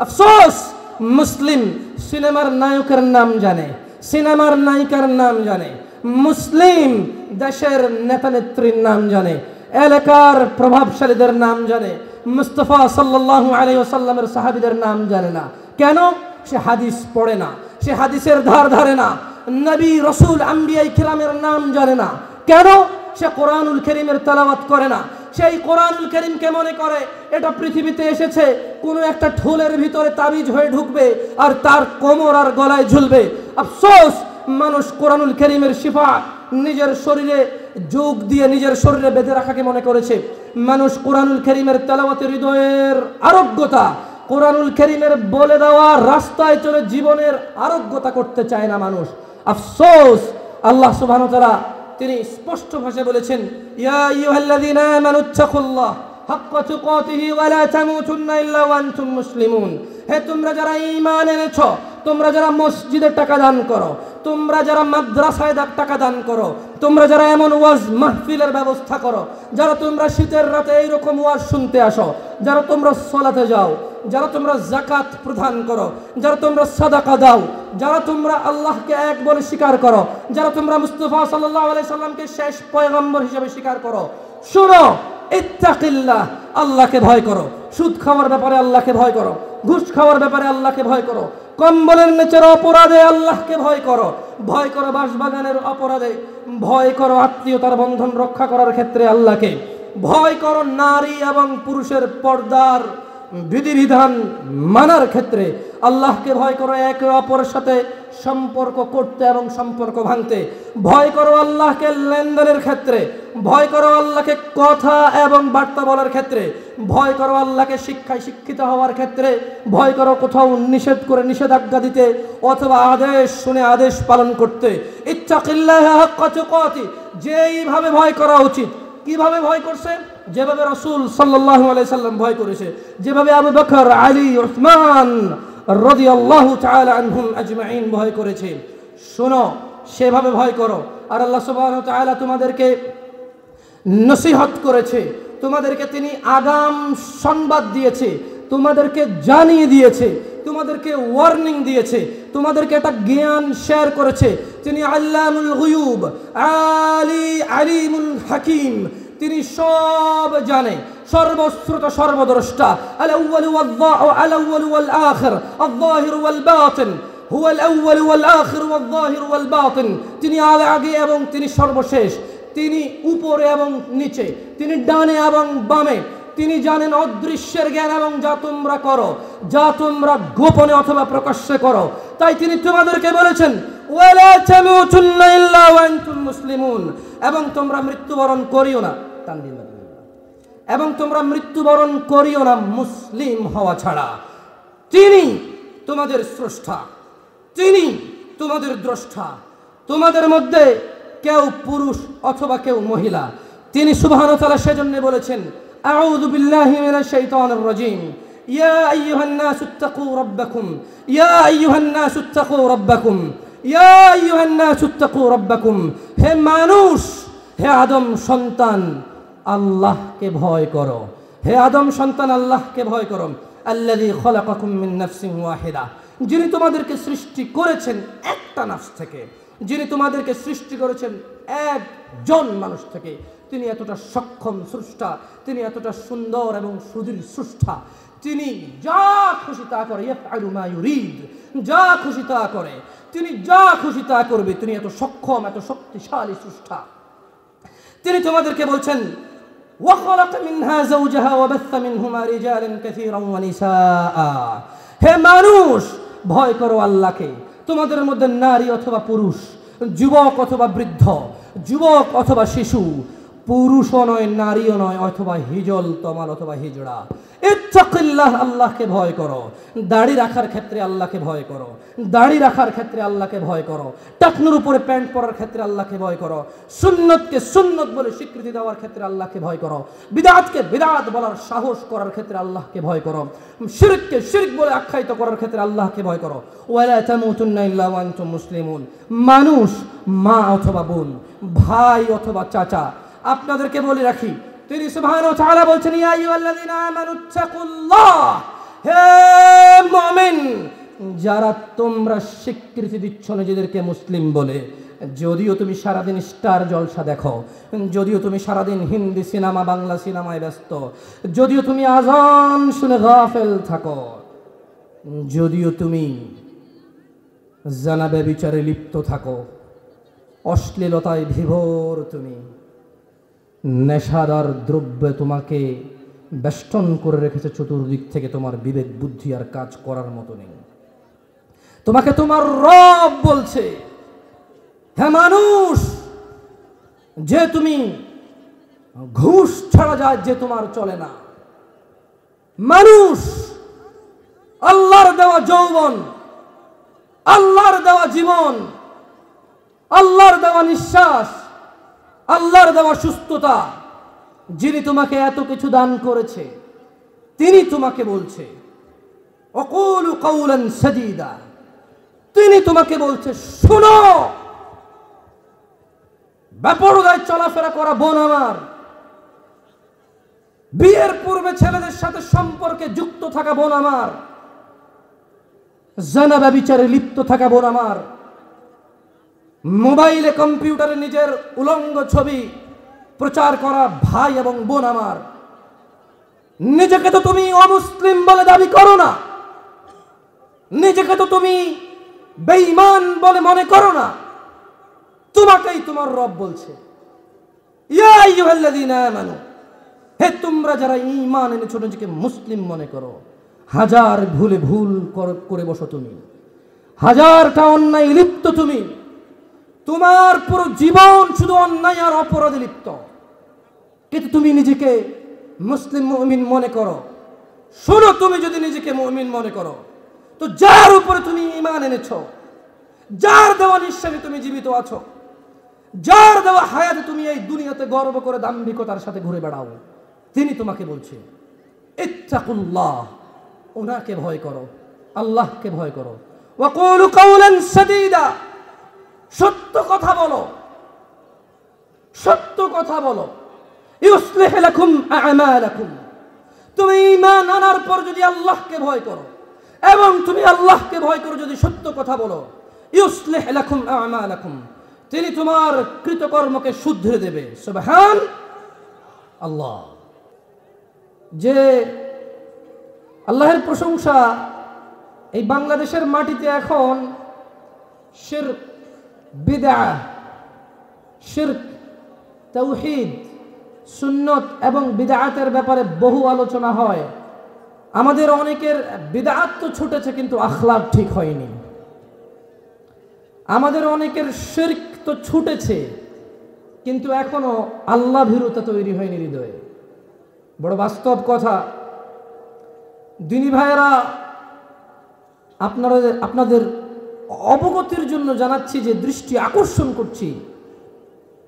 আফসোস, মুসলিম সিনেমার নায়কের নাম জানে, সিনেমার নায়িকার নাম জানে, মুসলিম দেশের নেতা নেত্রীর নাম জানে, এলাকার প্রভাবশালীদের নাম জানে, মুস্তাফা সাল্লাল্লাহু আলাইহি ওয়াসাল্লামের সাহাবীদের নাম জানে না। কেন? সে হাদিস পড়ে না, সে হাদিসের ধার ধারে না, নবী রাসূল আম্বিয়া কিরামের নাম জানে না। কেন? সে কোরআনুল কারীমের তেলাওয়াত করে না। সেই কোরআনুল কারীমকে মনে করে এটা পৃথিবীতে এসেছে কোনো একটা ঠোলের ভিতরে তাবিজ হয়ে ঢুকবে আর তার কোমর আর গলায় ঝুলবে। আফসোস, মানুষ কোরআনুল কারীমের শিফা নিজের শরীরে যোগ দিয়ে নিজের শরীরে বেঁধে রাখাকে মনে করেছে। মানুষ কোরআনুল কারীমের তেলাওয়াতে হৃদয়ের আরোগ্যতা, কোরআনুল কারীমের বলে দেওয়া রাস্তায় চলে জীবনের আরোগ্যতা করতে চায় না মানুষ। আফসোস, আল্লাহ সুবহানাহু ওয়া তাআলা তিনি স্পষ্ট ভাষায় বলেছেন, ইয়া আইয়ুহাল্লাযীনা আমানুত্তাকুল্লাহ হাক্কা তুকাতিহি ওয়া লা তামুতুন্না ইল্লা ওয়া আনতুম মুসলিমুন। হে তোমরা যারা ঈমান এনেছো, তোমরা যারা মসজিদে টাকা দান করো, তোমরা যারা মাদ্রাসায় টাকা দান করো, তোমরা যারা এমন ওয়াজ মাহফিলের ব্যবস্থা করো, যারা তোমরা শীতের রাতে এইরকম ওয়াজ শুনতে আসো, যারা তোমরা সালাতে যাও, যারা তোমরা যাকাত প্রদান করো, যারা তোমরা সাদাকা দাও, যারা তোমরা আল্লাহকে এক বলে স্বীকার করো, যারা তোমরা মুস্তাফা সাল্লাল্লাহু আলাইহি সাল্লামকে শেষ পয়গম্বর হিসেবে স্বীকার করো, শুনো, ইত্তাকিল্লাহ, আল্লাহকে ভয় করো। সুদ খাওয়ার ব্যাপারে আল্লাহকে ভয় করো, ঘুষ খাওয়ার ব্যাপারে আল্লাহকে ভয় করো, কম্বলের নিচের অপরাধে আল্লাহকে ভয় করো, ভয় করো বাসবাগানের অপরাধে, ভয় করো আত্মীয়তার বন্ধন রক্ষা করার ক্ষেত্রে আল্লাহকে, ভয় করো নারী এবং পুরুষের পর্দার বিধিবিধান মানার ক্ষেত্রে আল্লাহকে ভয় করো, একে অপরের সাথে সম্পর্ক করতে এবং সম্পর্ক ভাঙতে, ভয় করো আল্লাহকে লেনদেনের ক্ষেত্রে, ভয় করো আল্লাহকে কথা এবং বার্তা বলার ক্ষেত্রে, ভয় করো আল্লাহকে শিক্ষায় শিক্ষিত হওয়ার ক্ষেত্রে, ভয় করো কোথাও নিষেধ করে নিষেধাজ্ঞা দিতে অথবা আদেশ শুনে আদেশ পালন করতে। ইত্তাকিল্লাহ হাক্কা তুকাতি, যেইভাবে ভয় করা উচিত। কিভাবে ভয় করছে? যেভাবে রাসূল সাল্লাল্লাহু আলাইহি সাল্লাম ভয় করেছে, যেভাবে আবু বকর, আলী, উসমান রাদিয়াল্লাহু তাআলা আনহুম আজমাইন ভয় করেছে। শোনো, সেভাবে ভয় করো। আর আল্লাহ সুবহানাহু ওয়া তাআলা তোমাদেরকে নসিহত করেছে, তোমাদেরকে তিনি আগাম সংবাদ দিয়েছে, তোমাদেরকে জানিয়ে দিয়েছে, তোমাদেরকে ওয়ার্নিং দিয়েছে, তোমাদেরকে একটা জ্ঞান শেয়ার করেছে। তিনি আল্লামুল গুয়ুব, আলিমুল হাকিম, তিনি সব জানে, সর্বশ্রোতা, সর্বদ্রষ্টা। আল-আউয়ালু ওয়াল আখির, আল-যাহির ওয়াল বাতিন, হুয়াল আউয়াল ওয়াল আখির ওয়াল যাহির ওয়াল বাতিন। তিনি আগে এবং তিনি সর্বশেষ, তিনি উপরে এবং নিচে, তিনি ডানে এবং বামে, তিনি জানেন অদৃশ্যের জ্ঞান এবং যা তোমরা করো, যা তোমরা গোপনে অথবা প্রকাশ্যে করো। তাই তিনি তোমাদেরকে বলেছেন, ওয়ালা তামুতুন্না ইল্লা ওয়া আনতুম মুসলিমুন, এবং তোমরা মৃত্যুবরণ করিও না, এবং তোমরা মৃত্যুবরণ করিও না মুসলিম হওয়া ছাড়া। তিনি তোমাদের স্রষ্টা, তিনি তোমাদের দ্রষ্টা। তোমাদের মধ্যে কেউ পুরুষ অথবা কেউ মহিলা। তিনি সুবহানাহু ওয়া তাআলা সেজন্য বলেছেন, আউযু বিল্লাহি মিনাশ শাইতানির রাজীম, ইয়া আইয়ুহান নাসু ইত্তাকু রাব্বাকুম, ইয়া আইয়ুহান নাসু ইত্তাকু রাব্বাকুম, ইয়া আইয়ুহান নাসু ইত্তাকু রাব্বাকুম। হে মানুষ, হে আদম সন্তান, আল্লাহকে ভয় করো। হে আদম সন্তান, আল্লাহকে ভয় করো। আল্লাযী খালাকাকুম মিন নাফসিন ওয়াহিদা, যিনি তোমাদেরকে সৃষ্টি করেছেন একটা নাফস থেকে, যিনি তোমাদেরকে সৃষ্টি করেছেন একজন মানুষ থেকে। তিনি এতটা সক্ষম স্রষ্টা, তিনি এতটা সুন্দর এবং সুদীর স্রষ্টা। তিনি যা খুশি তা করে, ইয়াফআলু মা ইউরিদ, যা খুশি তা করে, তিনি যা খুশি তা করবে। তিনি এত সক্ষম, এত শক্তিশালী স্রষ্টা। তিনি তোমাদেরকে বলছেন, ওয়া খালাকা মিনহা যাওজাহা ওয়া বাথা মিনহুমা রিজালান কাসীরান ওয়া নিসাআ। হে মানুষ, ভয় করো আল্লাহকে। তোমাদের মধ্যে নারী অথবা পুরুষ, যুবক অথবা বৃদ্ধ, যুবক অথবা শিশু, পুরুষও নয়, নারীও নয়, অথবা হিজল, তমাল অথবা হিজড়া। ইত্তাকিল্লাহ, আল্লাহকে ভয় করো। দাড়ি রাখার ক্ষেত্রে আল্লাহকে ভয় করো, দাড়ি রাখার ক্ষেত্রে আল্লাহকে ভয় করো, টাকনুর উপরে প্যান্ট পরার ক্ষেত্রে আল্লাহকে ভয় করো, সুন্নতকে সুন্নত বলে স্বীকৃতি দেওয়ার ক্ষেত্রে আল্লাহকে ভয় করো, বিদআতকে বিদআত বলার সাহস করার ক্ষেত্রে আল্লাহকে ভয় করো, শিরককে শিরক বলে আখ্যায়িত করার ক্ষেত্রে আল্লাহকে ভয় করো। ওয়ালা তামুতুন্না ইল্লা ওয়া আনতুম মুসলিমুন। মানুষ, মা অথবা বোন, ভাই অথবা চাচা, আপনাদেরকে বলে রাখি, তিনি সুবহানাহু ওয়া তাআলা বলছেন, ইয়া আইয়ুহাল্লাযীনা আমানুত্তাকুল্লাহ, হে যারা তোমরা স্বীকৃতি দিচ্ছ নিজেদেরকে মুসলিম বলে, যদিও তুমি সারাদিন স্টার জলসা দেখো, যদিও তুমি সারাদিন হিন্দি সিনেমা বাংলা সিনেমায় ব্যস্ত, যদিও তুমি আজান শুনে গাফেল থাকো, যদিও তুমি জানা ব্যভিচারে লিপ্ত থাকো, অশ্লীলতায় বিভোর তুমি, নেশাদার দ্রব্যে তোমাকে বেষ্টন করে রেখেছে চতুর্দিক থেকে, তোমার বিবেক বুদ্ধি আর কাজ করার মতো নেই। তোমাকে তোমার রব বলছে, হে মানুষ, যে তুমি ঘুষ ছাড়া যায় যে তোমার চলে না। মানুষ আল্লাহর দেওয়া যৌবন, আল্লাহর দেওয়া জীবন, আল্লাহর দেওয়া নিঃশ্বাস, আল্লাহর দেওয়া সুস্থতা, যিনি তোমাকে এত কিছু দান করেছে, তিনি তোমাকে বলছে অকুলু কাউলান সাদীদা, তিনি তোমাকে বলছে শোনো। বেপরদায় চলাফেরা করা বোন আমার, বিয়ের পূর্বে ছেলেদের সাথে সম্পর্কে যুক্ত থাকা বোন আমার, জানা ব্যভিচারে লিপ্ত থাকা বোন আমার, মোবাইলে কম্পিউটারে নিজের উলঙ্গ ছবি প্রচার করা ভাই এবং বোন আমার, নিজেকে তো তুমি অমুসলিম বলে দাবি করো না, নিজেকে তো তুমি বেঈমান বলে মনে করো না, তোমাকেই তোমার রব বলছে ইয়া আইয়ুহাল্লাযীনা আমানু, হে তোমরা যারা ঈমান এনেছো নিজেকে মুসলিম মনে করো। হাজার ভুলে ভুল করে বসো তুমি, হাজারটা অন্যায় লিপ্ত তুমি, তোমার পুরো জীবন শুধু অন্যায় আর অপরাধে লিপ্ত, কিন্তু তুমি নিজেকে মুসলিম মুমিন মনে করো। শোনো, তুমি যদি নিজেকে মুমিন মনে করো, তো যার উপরে তুমি ঈমান এনেছো, যার দেওয়া নিঃশ্বাসে তুমি জীবিত আছো, যার দেওয়া হায়াতে তুমি এই দুনিয়াতে গর্ব করে দাম্ভিকতার সাথে ঘুরে বেড়াও, তিনি তোমাকে বলছে ইত্তাকুল্লাহ, ওনাকে ভয় করো, আল্লাহকে ভয় করো। ওয়া কুলু কাওলান সাদীদা, সত্য কথা বলো, সত্য কথা বলো। ইউসলিহ লাকুম আ'মালাকুম, তুমি ঈমান আনার পর যদি আল্লাহকে ভয় করো এবং তুমি আল্লাহকে ভয় করো, যদি সত্য কথা বলো, ইউসলিহ লাকুম আ'মালাকুম, তিনি তোমার কৃতকর্মকে শুধরে দেবে। সুবহান আল্লাহ। যে আল্লাহর প্রশংসা এই বাংলাদেশের মাটিতে এখন শিরক, বিদআহ, শিরক, তাওহীদ, সুন্নত এবং বিদআতের ব্যাপারে বহু আলোচনা হয়। আমাদের অনেকের বিদআত তো ছুটেছে কিন্তু আখলাক ঠিক হয়নি, আমাদের অনেকের শিরক তো ছুটেছে কিন্তু এখনো আল্লাহ ভীরুতা তৈরি হয়নি হৃদয়ে। বড় বাস্তব কথা। দিনী ভাইয়েরা, আপনাদের অবগতির জন্য জানাচ্ছি যে দৃষ্টি আকর্ষণ করছি,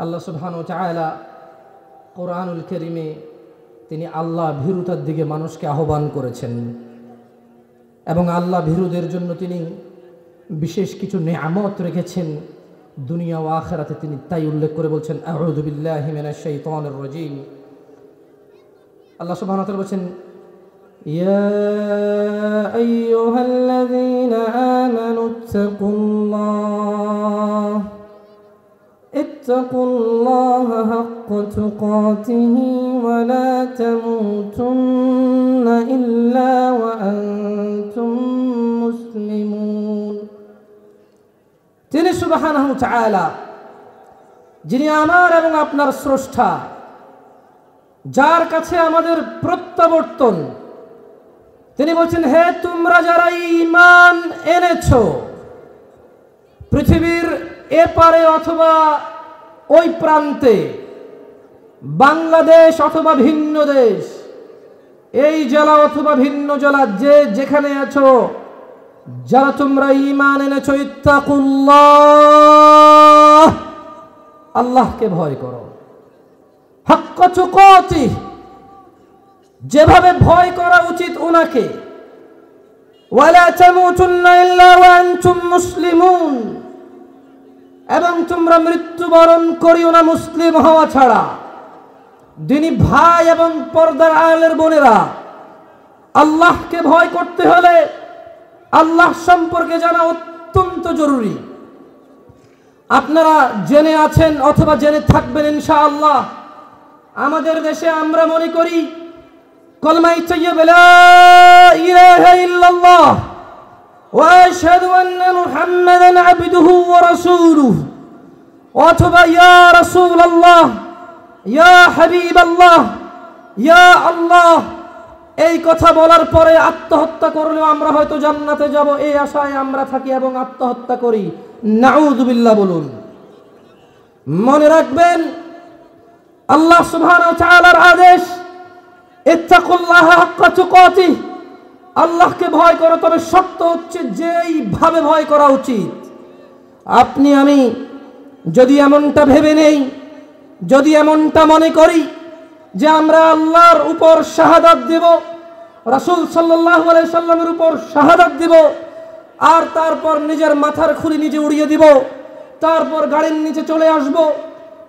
আল্লাহ সুবহানাহু ওয়া তাআলা কোরআনুল কারীমে তিনি আল্লাহ ভীরুতার দিকে মানুষকে আহ্বান করেছেন এবং আল্লাহ ভীরুদের জন্য তিনি বিশেষ কিছু নেয়ামত রেখেছেন দুনিয়া ও আখিরাতে। তিনি তাই উল্লেখ করে বলছেন আউযু বিল্লাহি মিনাশ শাইতানির রাজীম। আল্লাহ সুবহানাহু ওয়া তাআলা বলেন ইয়া আইয়ুহাল্লাযীনা আমানু ইত্তাকুল্লাহা হাক্কা তুকাতিহি ওয়া লা তামুতুন্না ইল্লা ওয়া আনতুম মুসলিমুন। তিনি সুবহানাহু ওয়া তাআলা, যিনি আমার এবং আপনার স্রষ্টা, যার কাছে আমাদের প্রত্যাবর্তন, তিনি বলছেন হে তোমরা যারা ঈমান এনেছো, পৃথিবীর এপারে অথবা ওই প্রান্তে, বাংলাদেশ অথবা ভিন্ন দেশ, এই জেলা অথবা ভিন্ন জেলা, যে যেখানে আছো, যারা তোমরা ঈমান এনেছো, ইত্তাকুল্লাহ, আল্লাহকে ভয় করো, হাক্কা তুকাতিহ, যেভাবে ভয় করা উচিত ওনাকে, ওয়ালা তামুতুন্না ইল্লা ওয়া আনতুম মুসলিমুন, এবং তোমরা মৃত্যুবরণ করিও না মুসলিম হওয়া ছাড়া। দিনী ভাই এবং পর্দার আড়ালের বোনেরা, আল্লাহকে ভয় করতে হলে আল্লাহ সম্পর্কে জানা অত্যন্ত জরুরি। আপনারা জেনে আছেন অথবা জেনে থাকবেন ইনশাআল্লাহ, আমাদের দেশে আমরা মনে করি কলমায়ে তাইয়্যিবা লা ইলাহা ইল্লাল্লাহ ওয়া আশহাদু আন্না মুহাম্মাদান আবদুহু ওয়া রাসূলুহু, অথবা ইয়া রাসূলুল্লাহ, ইয়া হাবিবাল্লাহ, ইয়া আল্লাহ, এই কথা বলার পরে আত্মহত্যা করলেও আমরা হয়তো জান্নাতে যাব এই আশায় আমরা থাকি এবং আত্মহত্যা করি। নাউযুবিল্লাহ বলুন। মনে রাখবেন আল্লাহ সুবহানাহু ওয়া তাআলার আদেশ, ইত্তাকুল্লাহ হাক্কা তুকাতিহ, আল্লাহকে ভয় করো, তবে সত্য হচ্ছে যেইভাবে ভয় করা উচিত। আপনি আমি যদি এমনটা ভেবে নেই, যদি এমনটা মনে করি যে আমরা আল্লাহর উপর শাহাদাত দেব, রাসূল সাল্লাল্লাহু আলাইহি সাল্লামের উপর শাহাদাত দেব, আর তারপর নিজের মাথার খুলি নিজে উড়িয়ে দিব, তারপর গাড়ির নিচে চলে আসব,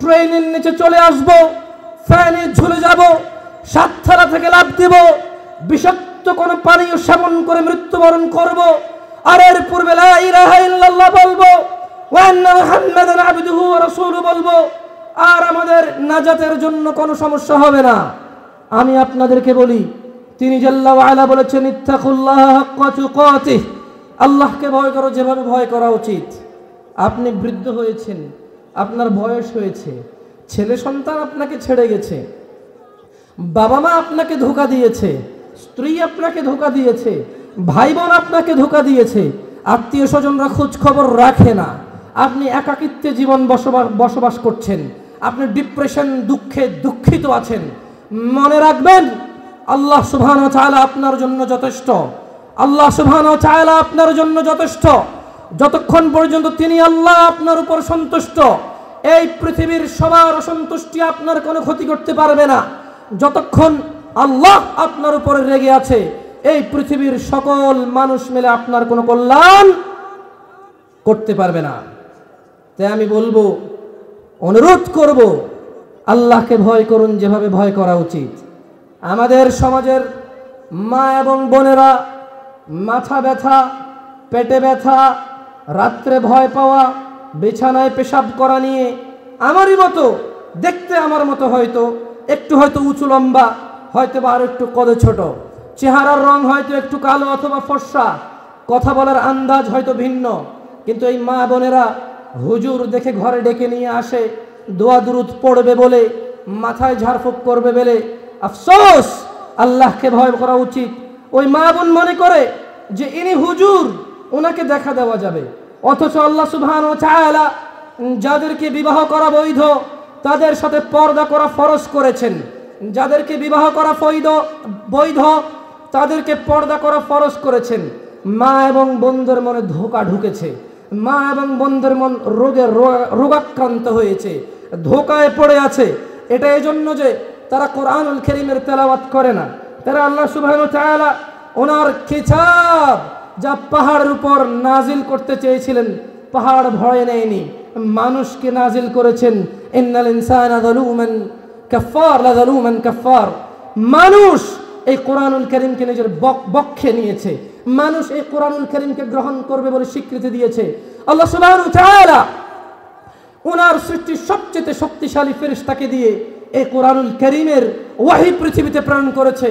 ট্রেনের নিচে চলে আসব, ফ্যানে ঝুলে যাব, সাততলা থেকে লাফ দেব, বিষাক্ত কোনো পানীয় সেবন করে মৃত্যুবরণ করব, আর এর পূর্বে লা ইলাহা ইল্লাল্লাহ বলবো, ওয়া আন্না মুহাম্মাদান আবদুহু ওয়া রাসূলুহু বলবো, আর আমাদের নাজাতের জন্য কোনো সমস্যা হবে না। আমি আপনাদেরকে বলি, তিনি জাল্লা ওয়া আলা বলেছেন ইত্তাকুল্লাহ হাক্কা তুকাতিহ, আল্লাহকে ভয় করো যেভাবে ভয় করা উচিত। আপনি বৃদ্ধ হয়েছেন, আপনার বয়স হয়েছে, ছেলে সন্তান আপনাকে ছেড়ে গেছে, বাবা মা আপনাকে ধোঁকা দিয়েছে, স্ত্রী আপনাকে ধোঁকা দিয়েছে, ভাই বোন আপনাকে ধোঁকা দিয়েছে, আত্মীয় স্বজনরা খোঁজ খবর রাখে না, আপনি একাকিত্বে জীবন বসবাস করছেন, আপনি ডিপ্রেশন দুঃখে দুঃখিত আছেন। মনে রাখবেন আল্লাহ সুবহানাহু ওয়া তাআলা আপনার জন্য যথেষ্ট। আল্লাহ সুবহানাহু ওয়া তাআলা আপনার জন্য যথেষ্ট। যতক্ষণ পর্যন্ত তিনি আল্লাহ আপনার উপর সন্তুষ্ট, এই পৃথিবীর সবার অসন্তুষ্টি আপনার কোনো ক্ষতি করতে পারবে না। যতক্ষণ আল্লাহ আপনার উপরে রেগে আছে, এই পৃথিবীর সকল মানুষ মিলে আপনার কোনো কল্যাণ করতে পারবে না। তাই আমি বলবো, অনুরোধ করব, আল্লাহকে ভয় করুন যেভাবে ভয় করা উচিত। আমাদের সমাজের মা এবং বোনেরা মাথা ব্যথা, পেটে ব্যথা, রাত্রে ভয় পাওয়া, বিছানায় পেশাব করা নিয়ে আমারই মতো দেখতে, আমার মতো হয়তো একটু হয়তো উঁচু লম্বা, হয়তো বা আর একটু কদে ছোট, চেহারার রং হয়তো একটু কালো অথবা ফর্সা, কথা বলার আন্দাজ হয়তো ভিন্ন, কিন্তু এই মা বোনেরা হুজুর দেখে ঘরে ডেকে নিয়ে আসে, দোয়া দুরুদ পড়বে বলে, মাথায় ঝাড়ফুঁক করবে বলে। আফসোস, আল্লাহকে ভয় করা উচিত। ওই মা বোন মনে করে যে ইনি হুজুর, ওনাকে দেখা দেওয়া যাবে, অথচ আল্লাহ সুবহানাহু ওয়া তাআলা যাদেরকে বিবাহ করা বৈধ তাদের সাথে পর্দা করা ফরজ করেছেন, যাদেরকে বিবাহ করা বৈধ তাদেরকে পর্দা করা ফরজ করেছেন। মা এবং বোনদের মনে ধোঁকা ঢুকেছে, মা এবং বোনদের মন রোগাক্রান্ত হয়েছে, ধোঁকায় পড়ে আছে। এটা এজন্য যে তারা কোরআনুল কারীমের তেলাওয়াত করে না, তারা আল্লাহ সুবহানাহু ওয়া তাআলা ওনার কিতাব যা পাহাড়ের উপর নাজিল করতে চেয়েছিলেন, পাহাড় ভয় নেয়নি, মানুষকে নাজিল করেছেন। ইন্নাল ইনসানা যালুমান কাফফার, লা যালুমান কাফফার। মানুষ এই কোরআনুল কারীমকে নিজের বক্ষে নিয়েছে, মানুষ এই কোরআনুল কারীমকে গ্রহণ করবে বলে স্বীকৃতি দিয়েছে। আল্লাহ সুবহানাহু ওয়া তাআলা ওনার সৃষ্টির সবচেয়ে শক্তিশালী ফেরেশতাকে দিয়ে এই কোরআনুল কারীমের ওয়াহী পৃথিবীতে প্রেরণ করেছে।